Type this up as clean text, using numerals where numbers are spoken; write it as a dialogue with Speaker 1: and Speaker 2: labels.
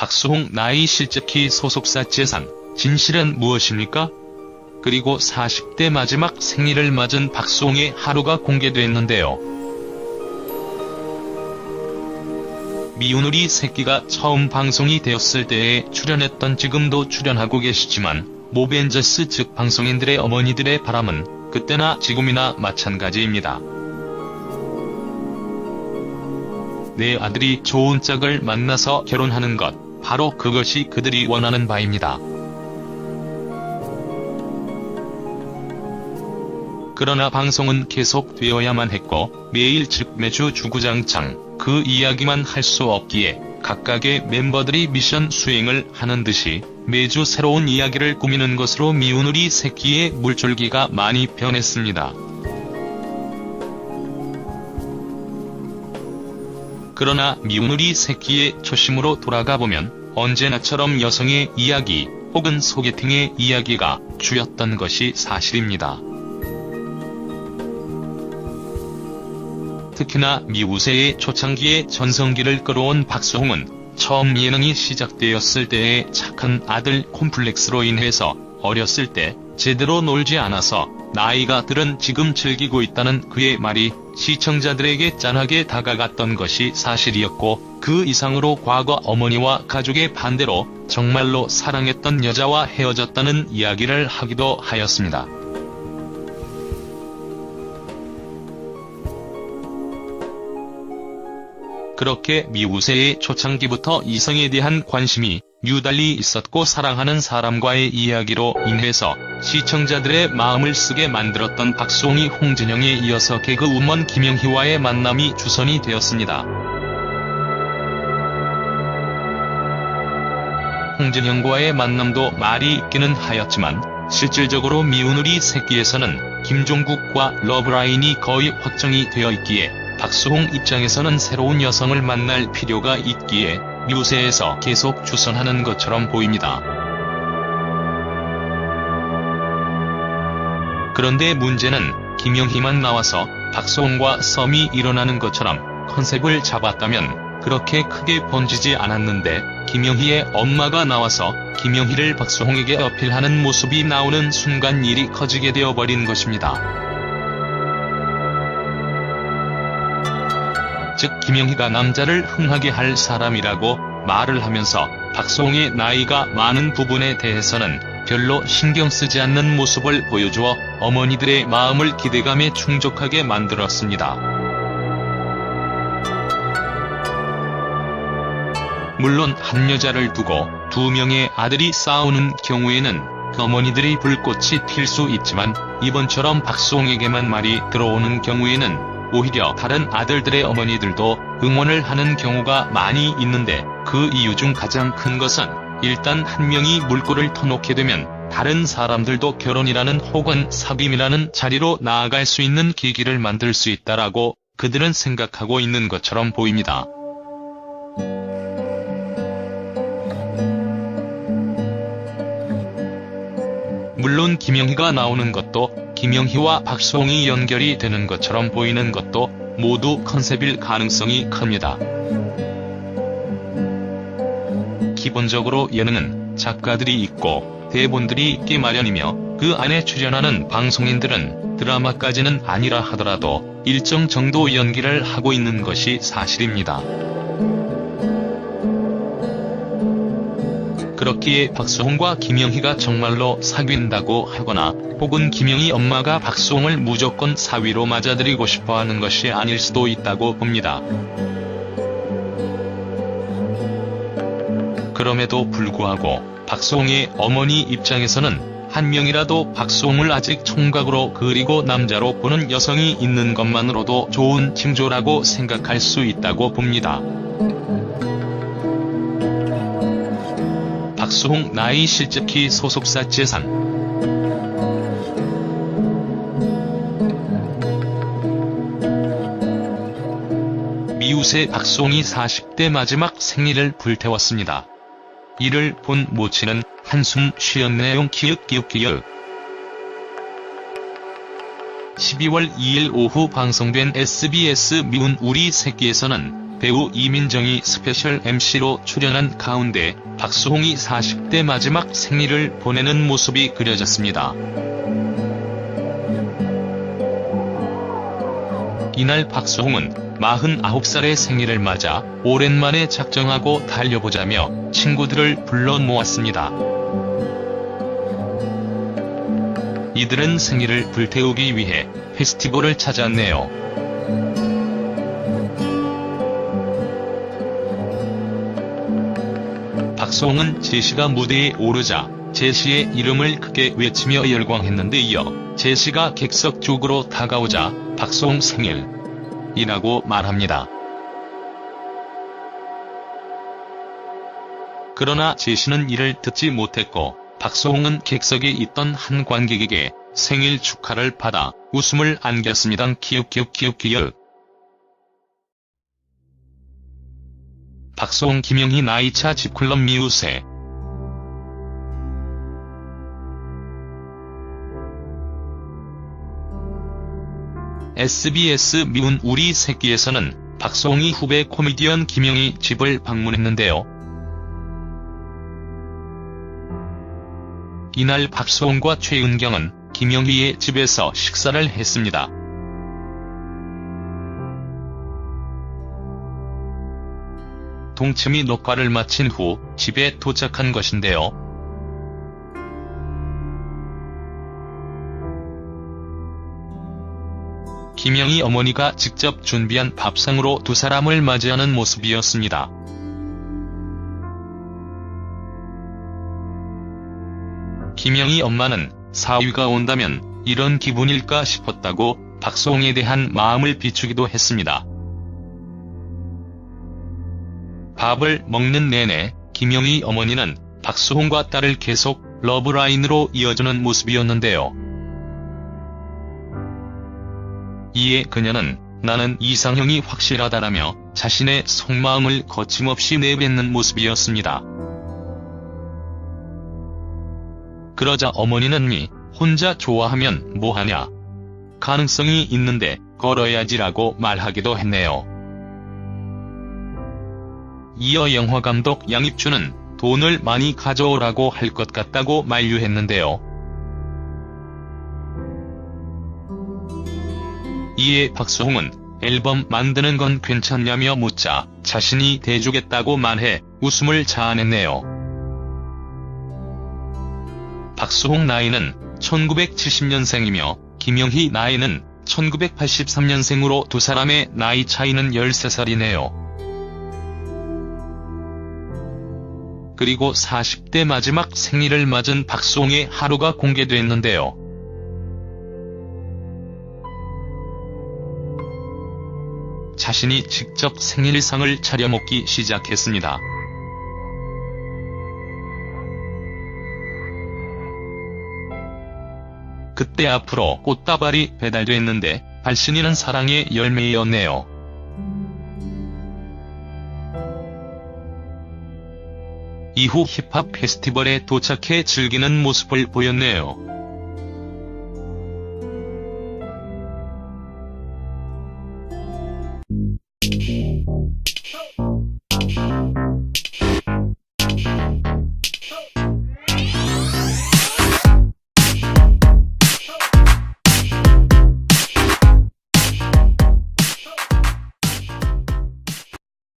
Speaker 1: 박수홍 나이 실적기 소속사 재산, 진실은 무엇입니까? 그리고 40대 마지막 생일을 맞은 박수홍의 하루가 공개됐는데요. 미운 우리 새끼가 처음 방송이 되었을 때에 출연했던 지금도 출연하고 계시지만 모벤져스 즉 방송인들의 어머니들의 바람은 그때나 지금이나 마찬가지입니다. 내 아들이 좋은 짝을 만나서 결혼하는 것, 바로 그것이 그들이 원하는 바입니다. 그러나 방송은 계속되어야만 했고 매일 즉 매주 주구장창 그 이야기만 할 수 없기에 각각의 멤버들이 미션 수행을 하는 듯이 매주 새로운 이야기를 꾸미는 것으로 미운 우리 새끼의 물줄기가 많이 변했습니다. 그러나 미운 우리 새끼의 초심으로 돌아가보면 언제나처럼 여성의 이야기 혹은 소개팅의 이야기가 주였던 것이 사실입니다. 특히나 미우새의 초창기에 전성기를 끌어온 박수홍은 처음 예능이 시작되었을 때의 착한 아들 콤플렉스로 인해서 어렸을 때 제대로 놀지 않아서 나이가 들은 지금 즐기고 있다는 그의 말이 시청자들에게 짠하게 다가갔던 것이 사실이었고, 그 이상으로 과거 어머니와 가족의 반대로 정말로 사랑했던 여자와 헤어졌다는 이야기를 하기도 하였습니다. 그렇게 미우새의 초창기부터 이성에 대한 관심이 유달리 있었고 사랑하는 사람과의 이야기로 인해서 시청자들의 마음을 쓰게 만들었던 박수홍이 홍진영에 이어서 개그우먼 김영희와의 만남이 주선이 되었습니다. 홍진영과의 만남도 말이 있기는 하였지만 실질적으로 미운 우리 새끼에서는 김종국과 러브라인이 거의 확정이 되어 있기에 박수홍 입장에서는 새로운 여성을 만날 필요가 있기에 미우새에서 계속 주선하는 것처럼 보입니다. 그런데 문제는 김영희만 나와서 박수홍과 썸이 일어나는 것처럼 컨셉을 잡았다면 그렇게 크게 번지지 않았는데, 김영희의 엄마가 나와서 김영희를 박수홍에게 어필하는 모습이 나오는 순간 일이 커지게 되어버린 것입니다. 즉 김영희가 남자를 흥하게 할 사람이라고 말을 하면서 박수홍의 나이가 많은 부분에 대해서는 별로 신경 쓰지 않는 모습을 보여주어 어머니들의 마음을 기대감에 충족하게 만들었습니다. 물론 한 여자를 두고 두 명의 아들이 싸우는 경우에는 어머니들이 불꽃이 필 수 있지만 이번처럼 박수홍에게만 말이 들어오는 경우에는 오히려 다른 아들들의 어머니들도 응원을 하는 경우가 많이 있는데, 그 이유 중 가장 큰 것은 일단 한 명이 물꼬를 터놓게 되면 다른 사람들도 결혼이라는 혹은 사귐이라는 자리로 나아갈 수 있는 계기를 만들 수 있다라고 그들은 생각하고 있는 것처럼 보입니다. 물론 김영희가 나오는 것도 김영희와 박수홍이 연결이 되는 것처럼 보이는 것도 모두 컨셉일 가능성이 큽니다. 기본적으로 예능은 작가들이 있고 대본들이 있기 마련이며 그 안에 출연하는 방송인들은 드라마까지는 아니라 하더라도 일정 정도 연기를 하고 있는 것이 사실입니다. 그렇기에 박수홍과 김영희가 정말로 사귄다고 하거나 혹은 김영희 엄마가 박수홍을 무조건 사위로 맞아들이고 싶어하는 것이 아닐 수도 있다고 봅니다. 그럼에도 불구하고 박수홍의 어머니 입장에서는 한 명이라도 박수홍을 아직 총각으로 그리고 남자로 보는 여성이 있는 것만으로도 좋은 징조라고 생각할 수 있다고 봅니다. 박수홍 나이 실적기 소속사 재산. 미우새 박수홍이 40대 마지막 생일을 불태웠습니다. 이를 본 모친은 한숨 쉬었네요. 기윽기윽기윽. 12월 2일 오후 방송된 SBS 미운 우리 새끼에서는 배우 이민정이 스페셜 MC로 출연한 가운데 박수홍이 40대 마지막 생일을 보내는 모습이 그려졌습니다. 이날 박수홍은 49살의 생일을 맞아 오랜만에 작정하고 달려보자며 친구들을 불러 모았습니다. 이들은 생일을 불태우기 위해 페스티벌을 찾았네요. 박수홍은 제시가 무대에 오르자 제시의 이름을 크게 외치며 열광했는데 이어 제시가 객석 쪽으로 다가오자 박수홍 생일이라고 말합니다. 그러나 제시는 이를 듣지 못했고 박수홍은 객석에 있던 한 관객에게 생일 축하를 받아 웃음을 안겼습니다. 키읔키읔키읔키읔. 박수홍 김영희 나이차 집클럽 미우새. SBS 미운 우리 새끼에서는 박수홍이 후배 코미디언 김영희 집을 방문했는데요. 이날 박수홍과 최은경은 김영희의 집에서 식사를 했습니다. 동치미 녹화를 마친 후 집에 도착한 것인데요. 김영희 어머니가 직접 준비한 밥상으로 두 사람을 맞이하는 모습이었습니다. 김영희 엄마는 사위가 온다면 이런 기분일까 싶었다고 박수홍에 대한 마음을 비추기도 했습니다. 밥을 먹는 내내 김영희 어머니는 박수홍과 딸을 계속 러브라인으로 이어주는 모습이었는데요. 이에 그녀는 나는 이상형이 확실하다라며 자신의 속마음을 거침없이 내뱉는 모습이었습니다. 그러자 어머니는 혼자 좋아하면 뭐하냐. 가능성이 있는데 걸어야지라고 말하기도 했네요. 이어 영화감독 양입주는 돈을 많이 가져오라고 할 것 같다고 만류했는데요. 이에 박수홍은 앨범 만드는 건 괜찮냐며 묻자 자신이 대주겠다고 말해 웃음을 자아냈네요. 박수홍 나이는 1970년생이며 김영희 나이는 1983년생으로 두 사람의 나이 차이는 13살이네요. 그리고 40대 마지막 생일을 맞은 박수홍의 하루가 공개됐는데요. 자신이 직접 생일상을 차려 먹기 시작했습니다. 그때 앞으로 꽃다발이 배달됐는데 발신이는 사랑의 열매였네요. 이후 힙합 페스티벌에 도착해 즐기는 모습을 보였네요.